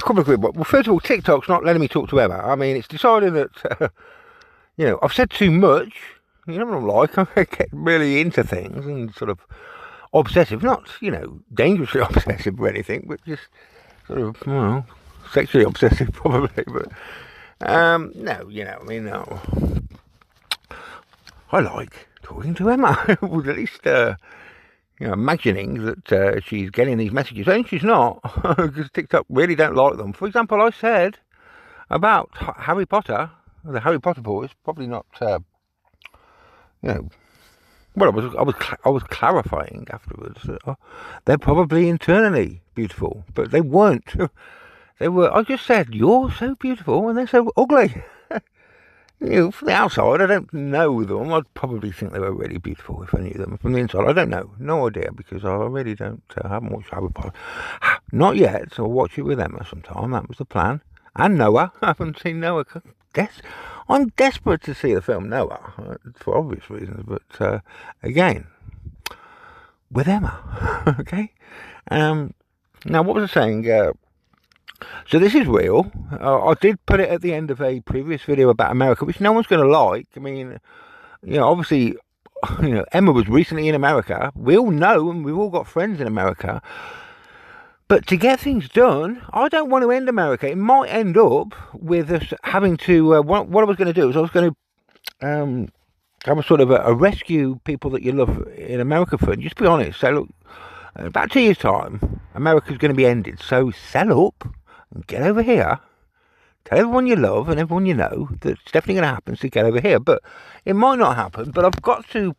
a couple of quick. Well, first of all, TikTok's not letting me talk to Emma. I mean, it's deciding that I've said too much. You know what I'm like? I get really into things and sort of obsessive, not dangerously obsessive or anything, but just sort of sexually obsessive probably. But no, no. I like talking to Emma. Well, at least imagining that she's getting these messages, and she's not, because TikTok really don't like them. For example, I said about Harry Potter, the Harry Potter boys, probably not. Well, I was clarifying afterwards that they're probably internally beautiful, but they weren't. They were. I just said you're so beautiful, and they're so ugly. From the outside, I don't know them. I'd probably think they were really beautiful if I knew them. From the inside, I don't know. No idea, because I really don't, haven't watched Harry Potter. Not yet, so I'll watch it with Emma sometime. That was the plan. And Noah. I haven't seen Noah. I'm desperate to see the film Noah, for obvious reasons, but again, with Emma. Okay? Now, what was I saying? So this is real. I did put it at the end of a previous video about America, which no one's going to like. I mean, obviously, Emma was recently in America. We all know, and we've all got friends in America. But to get things done, I don't want to end America. It might end up with us having to. What I was going to do is I was going to have a sort of a rescue people that you love in America fund. Just be honest. Say, look, about 2 years' time, America's going to be ended. So sell up. And get over here, tell everyone you love and everyone you know that it's definitely going to happen, so get over here. But it might not happen, but I've got to,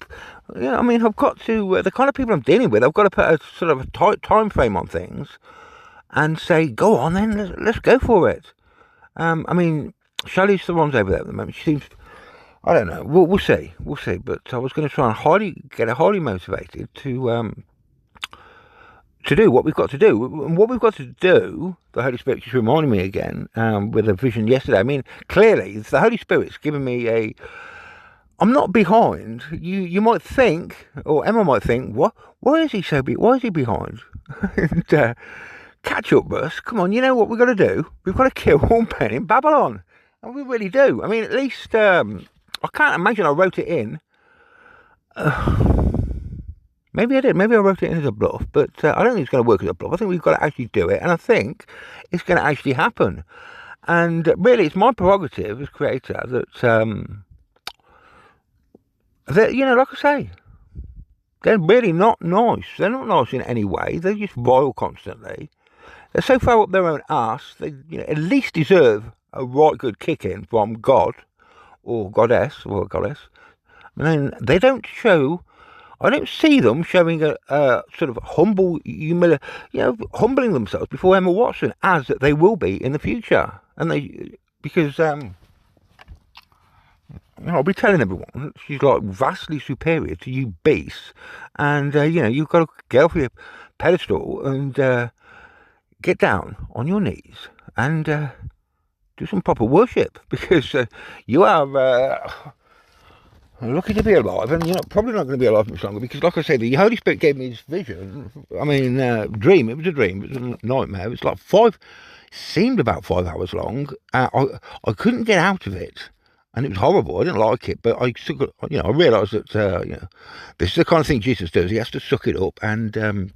I've got to, the kind of people I'm dealing with, I've got to put a sort of a tight time frame on things and say, go on then, let's go for it. Charlize Theron's over there at the moment. She seems, I don't know, we'll see, but I was going to try and get her highly motivated to do what we've got to do. And what we've got to do, the Holy Spirit just reminded me again, with a vision yesterday. I mean, clearly, the Holy Spirit's given me I'm not behind. You might think, or Emma might think, what? Why is he why is he behind? And, catch up, Russ. Come on, you know what we've got to do? We've got to kill one pen in Babylon. And we really do. I mean, at least, I can't imagine I wrote it in. Maybe I did. Maybe I wrote it in as a bluff, but I don't think it's going to work as a bluff. I think we've got to actually do it, and I think it's going to actually happen. And really, it's my prerogative as creator that, like I say, they're really not nice. They're not nice in any way. They're just vile constantly. They're so far up their own arse, they at least deserve a right good kicking from God or Goddess or Goddess. I mean, they don't show. I don't see them showing a sort of humble humbling themselves before Emma Watson, as they will be in the future. And because I'll be telling everyone she's like vastly superior to you beasts, and you've got to get off your pedestal and get down on your knees and do some proper worship, because you are. Lucky to be alive, and you're probably not going to be alive much longer, because, like I say, the Holy Spirit gave me this vision. I mean, dream. It was a dream. It was a nightmare. It was like seemed about 5 hours long. I couldn't get out of it, and it was horrible. I didn't like it, but I realised that this is the kind of thing Jesus does. He has to suck it up and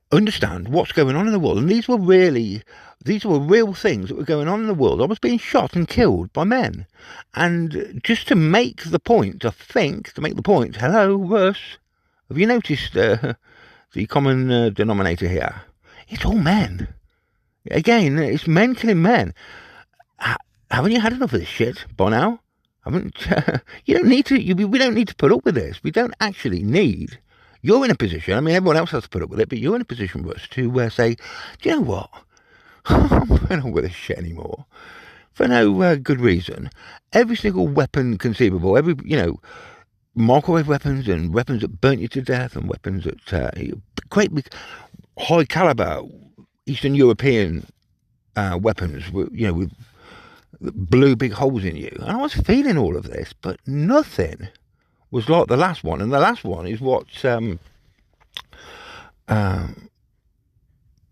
understand what's going on in the world. And these were real things that were going on in the world. I was being shot and killed by men. And just to make the point, hello, Russ, have you noticed the common denominator here? It's all men. Again, it's men killing men. Haven't you had enough of this shit by now? You don't need to, we don't need to put up with this. We don't actually need. You're in a position, I mean, everyone else has to put up with it, but you're in a position, Russ, to say, do you know what? I'm not putting up with this shit anymore. For no good reason. Every single weapon conceivable, microwave weapons and weapons that burnt you to death and weapons that, great big, high caliber Eastern European weapons, with blew big holes in you. And I was feeling all of this, but nothing was like the last one. And the last one is what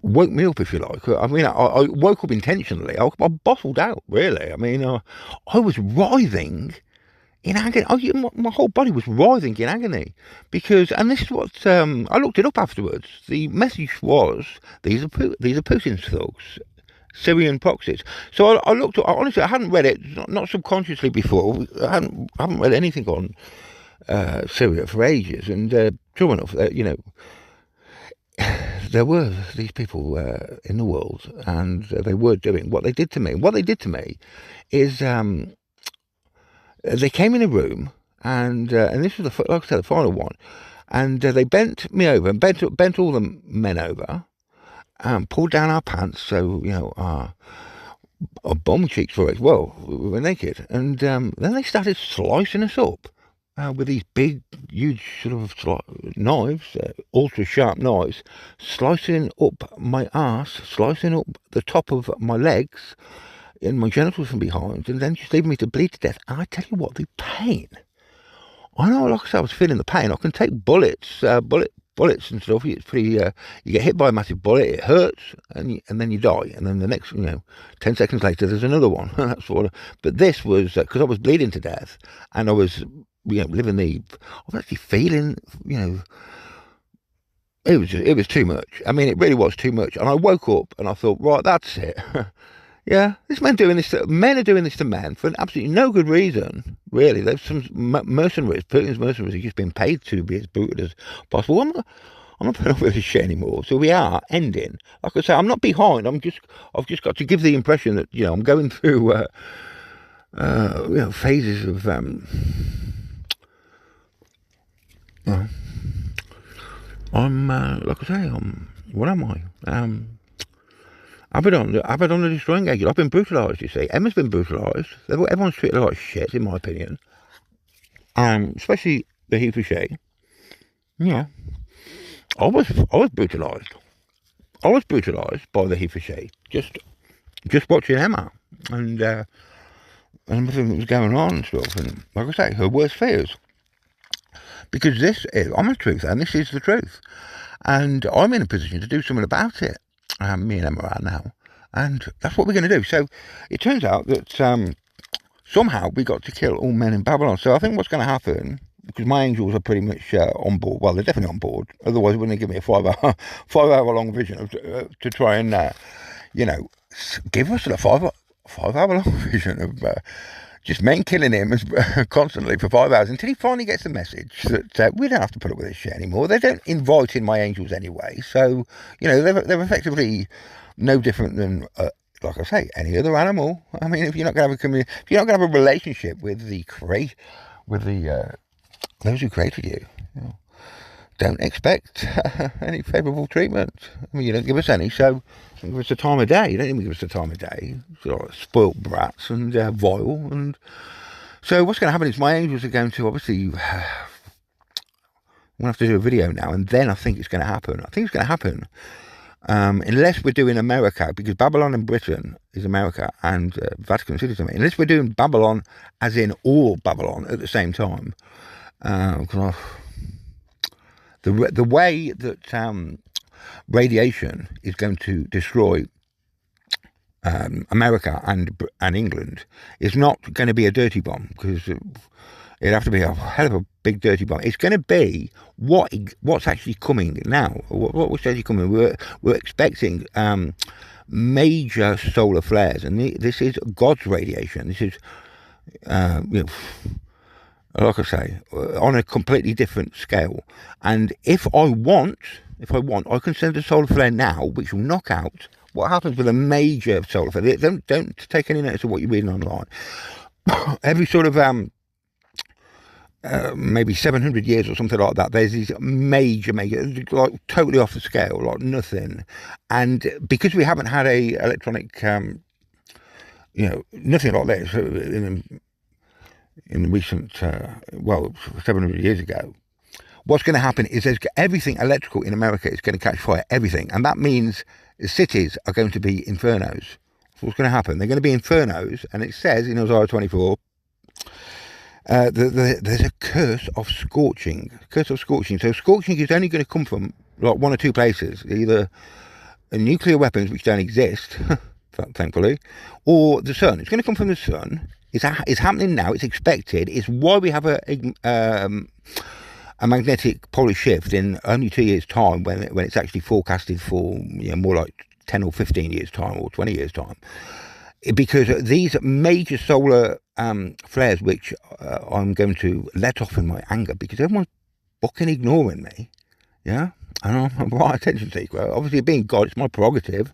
woke me up, if you like. I mean, I woke up intentionally. I bottled out, really. I mean, I was writhing in agony. My whole body was writhing in agony because, and this is what I looked it up afterwards. The message was these are Putin's thugs, Syrian proxies. So I looked up. Honestly, I hadn't read it, not subconsciously before. I haven't read anything on Syria for ages, and true enough, there were these people in the world, and they were doing what they did to me. What they did to me is they came in a room, and this was like I said, the final one, and they bent me over and bent all the men over, pulled down our pants, so our bum cheeks were as well. We were naked, and then they started slicing us up. With these big, huge sort of knives, ultra sharp knives, slicing up my arse, slicing up the top of my legs and my genitals from behind, and then just leaving me to bleed to death. And I tell you what, the pain. I know, like I said, I was feeling the pain. I can take bullets and stuff. It's pretty. You get hit by a massive bullet, it hurts, and then you die. And then the next, 10 seconds later, there's another one. That's what. But this was because I was bleeding to death, and I was. I was actually feeling, it was too much. I mean, it really was too much. And I woke up and I thought, right, that's it. Yeah, men are doing this to men for absolutely no good reason, really. There's some mercenaries, Putin's mercenaries, have just been paid to be as brutal as possible. I'm not putting up with this shit anymore. So we are ending. Like I say, I'm not behind. I've just got to give the impression that, I'm going through, phases of, I'm like I say, what am I? Abaddon the Destroying Angel. I've been brutalised, you see. Emma's been brutalised. Everyone's treated like shit, in my opinion. Especially the he for she. Yeah. I was brutalised. I was brutalised by the he for she. Just watching Emma and everything that was going on and stuff. And like I say, her worst fears. Because I'm the truth, and this is the truth. And I'm in a position to do something about it. Me and Emma are now. And that's what we're going to do. So it turns out that somehow we got to kill all men in Babylon. So I think what's going to happen, because my angels are pretty much on board. Well, they're definitely on board. Otherwise, they wouldn't give me a 5-hour long vision to try and, give us a 5-hour long vision of... just men killing him constantly for 5 hours until he finally gets the message that we don't have to put up with this shit anymore. They don't invite in my angels anyway, so they're effectively no different than, like I say, any other animal. I mean, if you're not going to have a relationship with those who created you, don't expect any favourable treatment. I mean, you don't give us any, so don't give us the time of day. You don't even give us the time of day. Sort of spoilt brats and vile. And so what's going to happen is my angels are going to obviously... I'm going to have to do a video now, and then I think it's going to happen. I think it's going to happen. Unless we're doing America, because Babylon and Britain is America, and Vatican City is America. Unless we're doing Babylon as in all Babylon at the same time. The way that radiation is going to destroy America and England is not going to be a dirty bomb, because it'd have to be a hell of a big dirty bomb. It's going to be what's actually coming now. What's actually coming? We're expecting major solar flares, and this is God's radiation. This is like I say, on a completely different scale. And if I want, I can send a solar flare now, which will knock out what happens with a major solar flare. Don't take any notice of what you're reading online. Every sort of maybe 700 years or something like that, there's these major, like totally off the scale, like nothing. And because we haven't had a electronic, nothing like this in recent, 700 years ago, what's going to happen is there's everything electrical in America is going to catch fire, everything. And that means the cities are going to be infernos. So what's going to happen? They're going to be infernos, and it says in Isaiah 24, there's a curse of scorching. So scorching is only going to come from like one or two places. Either nuclear weapons which don't exist, thankfully, or the sun. It's going to come from the sun. It's happening now. It's expected. It's why we have a magnetic polar shift in only 2 years' time, when it's actually forecasted for more like 10 or 15 years' time, or 20 years' time. Because these major solar flares, which I'm going to let off in my anger, because everyone's fucking ignoring me, yeah? And I'm a right attention seeker. Obviously, being God, it's my prerogative.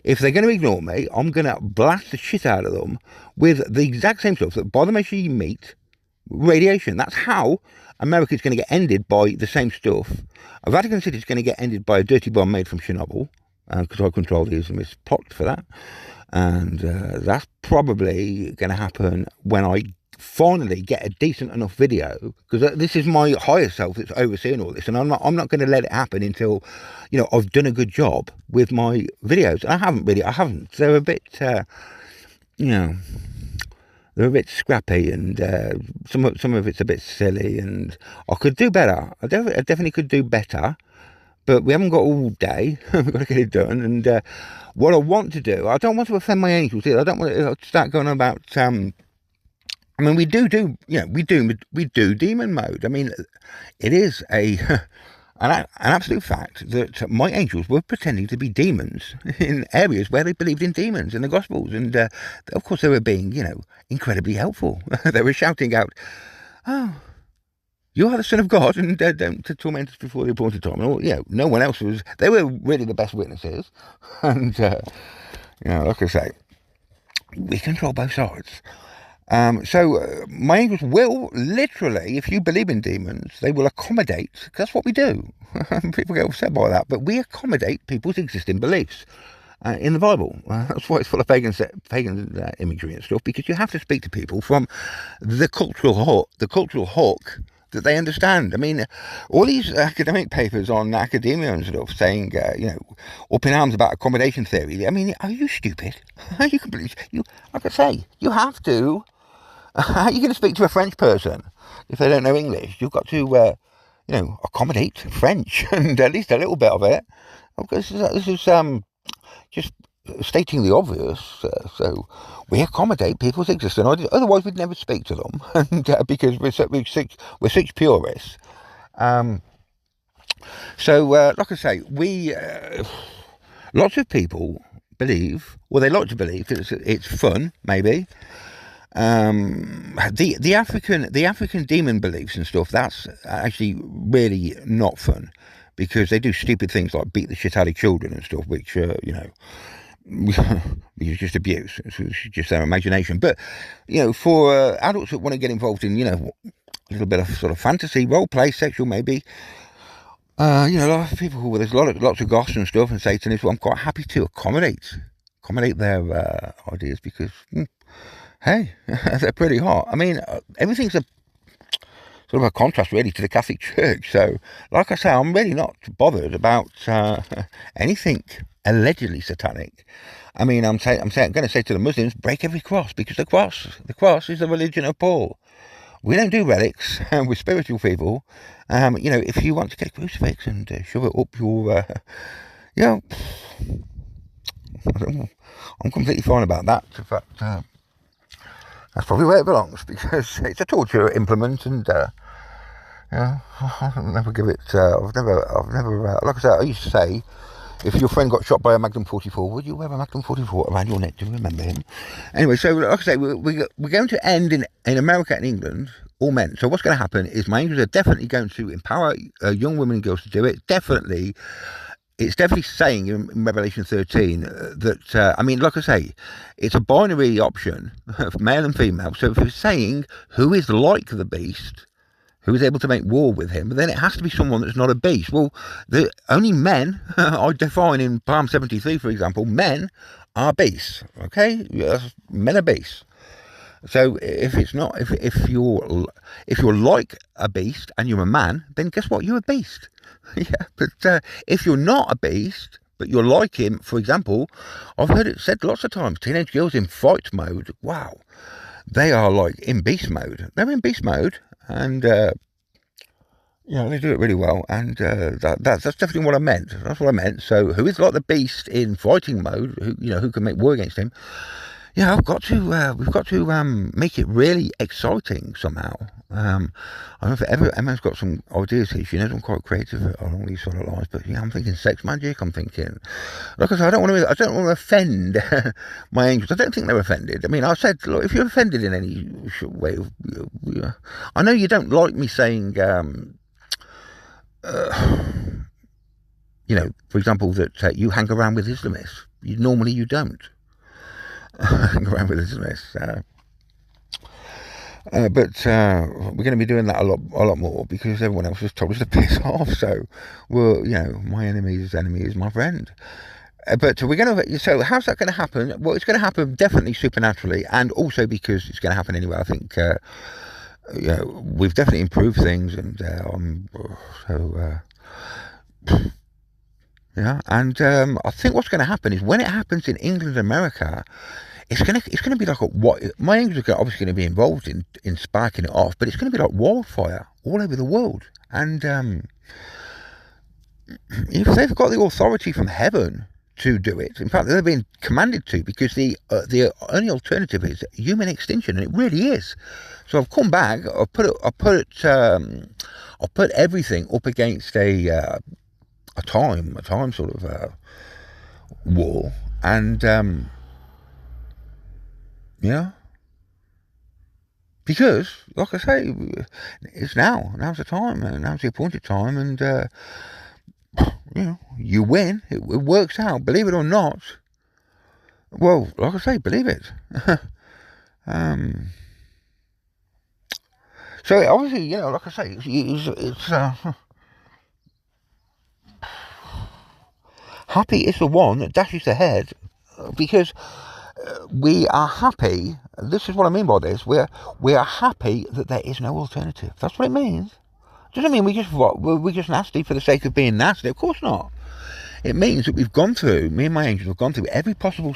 If they're going to ignore me, I'm going to blast the shit out of them with the exact same stuff that, by the measure you meet, radiation. That's how America's going to get ended, by the same stuff. Vatican City is going to get ended by a dirty bomb made from Chernobyl, because I control the Islamist plot for that. And that's probably going to happen when I finally get a decent enough video, because this is my higher self that's overseeing all this, and I'm not going to let it happen until I've done a good job with my videos. And I haven't. They're a bit they're a bit scrappy, and some of it's a bit silly, and I could do better. I definitely could do better, but we haven't got all day. We've got to get it done. And what I want to do, I don't want to offend my angels either. I don't want to start going on about I mean, we do demon mode. I mean, it is an absolute fact that my angels were pretending to be demons in areas where they believed in demons in the Gospels. And, of course, they were being, incredibly helpful. They were shouting out, "Oh, you are the Son of God, and don't torment us before the appointed time." And no one else was. They were really the best witnesses. And, like I say, we control both sides. So my angels will literally, if you believe in demons, they will accommodate, because that's what we do. People get upset by that, but we accommodate people's existing beliefs in the Bible. That's why it's full of pagan imagery and stuff, because you have to speak to people from the cultural hook that they understand. I mean, all these academic papers on academia and stuff saying, up in arms about accommodation theory. I mean, are you stupid? You can believe like I say, you have to. How are you going to speak to a French person if they don't know English? You've got to, accommodate French, and at least a little bit of it. Because this is just stating the obvious. So we accommodate people's existence. Otherwise, we'd never speak to them, and because we're such purists. So, like I say, lots of people believe, well, they like to believe that it's fun, maybe. The African demon beliefs and stuff, that's actually really not fun, because they do stupid things like beat the shit out of children and stuff, which it's just abuse. It's just their imagination. But for adults that want to get involved in a little bit of sort of fantasy role play, sexual maybe, a lot of people there's lots of goths and stuff and Satanists. Well, I'm quite happy to accommodate their ideas, because hey, they're pretty hot. I mean, everything's a sort of a contrast really to the Catholic Church. So, like I say, I'm really not bothered about anything allegedly satanic. I mean, I'm going to say to the Muslims, break every cross, because the cross is the religion of Paul. We don't do relics. We're spiritual people. If you want to get a crucifix and shove it up your, I'm completely fine about that. In fact, that's probably where it belongs, because it's a torture implement, and I'll never give it. I've never. Like I said, I used to say, if your friend got shot by a Magnum 44, would you wear a Magnum 44 around your neck to remember him? Anyway, so like I say, we're going to end in America and England, all men. So what's going to happen is my angels are definitely going to empower young women and girls to do it. It's definitely saying in Revelation 13 that, I mean, like I say, it's a binary option, male and female. So if it's saying who is like the beast, who is able to make war with him, then it has to be someone that's not a beast. Well, only men, I define in Psalm 73, for example, men are beasts, okay? Yes, men are beasts. So if it's not, if you're like a beast and you're a man, then guess what? You're a beast. Yeah, but if you're not a beast, but you're like him, for example, I've heard it said lots of times, teenage girls in fight mode, wow, they are like in beast mode. They're in beast mode, and Yeah, they do it really well, and that's definitely what I meant. That's what I meant. So, who is like the beast in fighting mode? Who can make war against him? Yeah, we've got to make it really exciting somehow. I don't know if Emma's got some ideas here. She knows I'm quite creative on all these sort of lines, but yeah, I'm thinking sex magic. I'm thinking, like I said, I don't want to offend my angels. I don't think they're offended. I mean, I said, look, if you're offended in any way, I know you don't like me saying, for example, that you hang around with Islamists. Normally, you don't. Hang around with Islamists. But we're going to be doing that a lot more because everyone else has told us to piss off. So, well, my enemy's enemy is my friend. But we're going to. So, how's that going to happen? Well, it's going to happen definitely supernaturally, and also because it's going to happen anyway. I think, we've definitely improved things, and yeah. And I think what's going to happen is when it happens in England and America, it's gonna be like what my angels are obviously going to be involved in sparking it off, but it's going to be like wildfire all over the world. And if they've got the authority from heaven to do it, in fact they're being commanded to, because the only alternative is human extinction, and it really is. So I've come back. I've put everything up against a time sort of wall, and yeah, because, like I say, it's now. Now's the time. Now's the appointed time, and you win. It works out. Believe it or not. Well, like I say, believe it. So obviously, like I say, it's happy is the one that dashes ahead, because we are happy. This is what I mean by this. We are happy that there is no alternative. That's what it means. Doesn't mean we're just nasty for the sake of being nasty. Of course not. It means that me and my angels have gone through every possible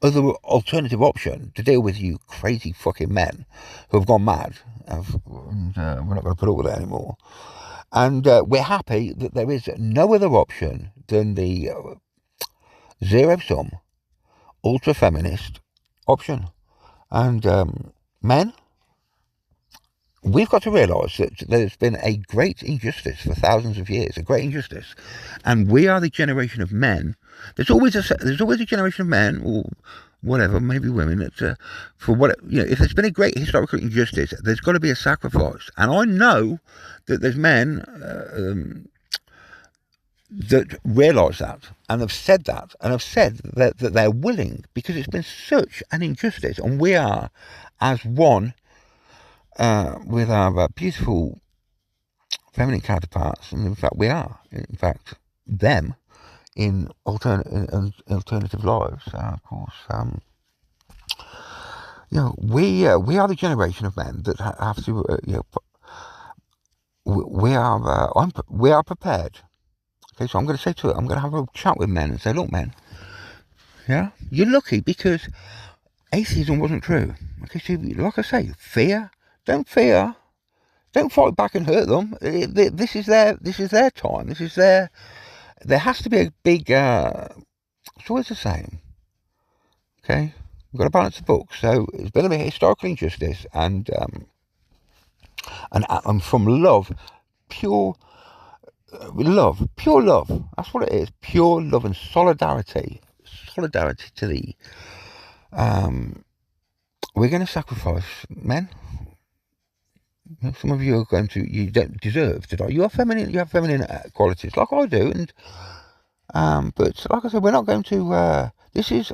other alternative option to deal with you crazy fucking men who have gone mad. And we're not going to put up with it anymore. And we're happy that there is no other option than the zero-sum, ultra-feminist option. And men, we've got to realise that there's been a great injustice for thousands of years, a great injustice, and we are the generation of men. There's always a generation of men, or whatever, maybe women, that for what if there's been a great historical injustice, there's got to be a sacrifice. And I know that there's men that realise that, and have said that, and have said that they're willing, because it's been such an injustice, and we are as one. With our beautiful feminine counterparts, and in fact we are, in fact, them in alternative lives. Of course, we are the generation of men that have to. We are prepared. Okay, so I'm going to have a chat with men and say, look, men, yeah, you're lucky because atheism wasn't true. Okay, so like I say, fear. Don't fear. Don't fight back and hurt them. This is their time. This is their. There has to be a big. It's always the same. Okay, we've got to balance the books. So it's going to be historical injustice, and from love, pure love. That's what it is. Pure love and solidarity. Solidarity to the. We're going to sacrifice men. Some of you are going to. You don't deserve to die. You are feminine. You have feminine qualities, like I do, and but like I said, we're not going to. This is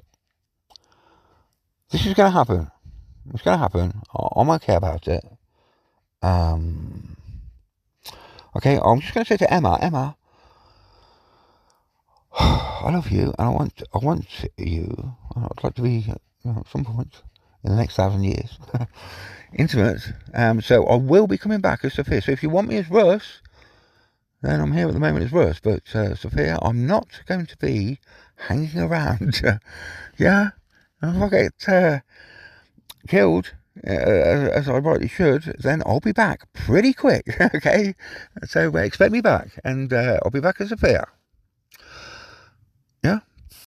going to happen. It's going to happen. I'm okay about it. Okay, I'm just going to say to Emma, I love you, and I want you. I'd like to be at some point in the next 1,000 years. Intimate. So I will be coming back as Sophia. So if you want me as Russ, then I'm here at the moment as Russ. But Sophia, I'm not going to be hanging around. Yeah? And if I get killed, as I rightly should, then I'll be back pretty quick. Okay, so expect me back, and I'll be back as a fair.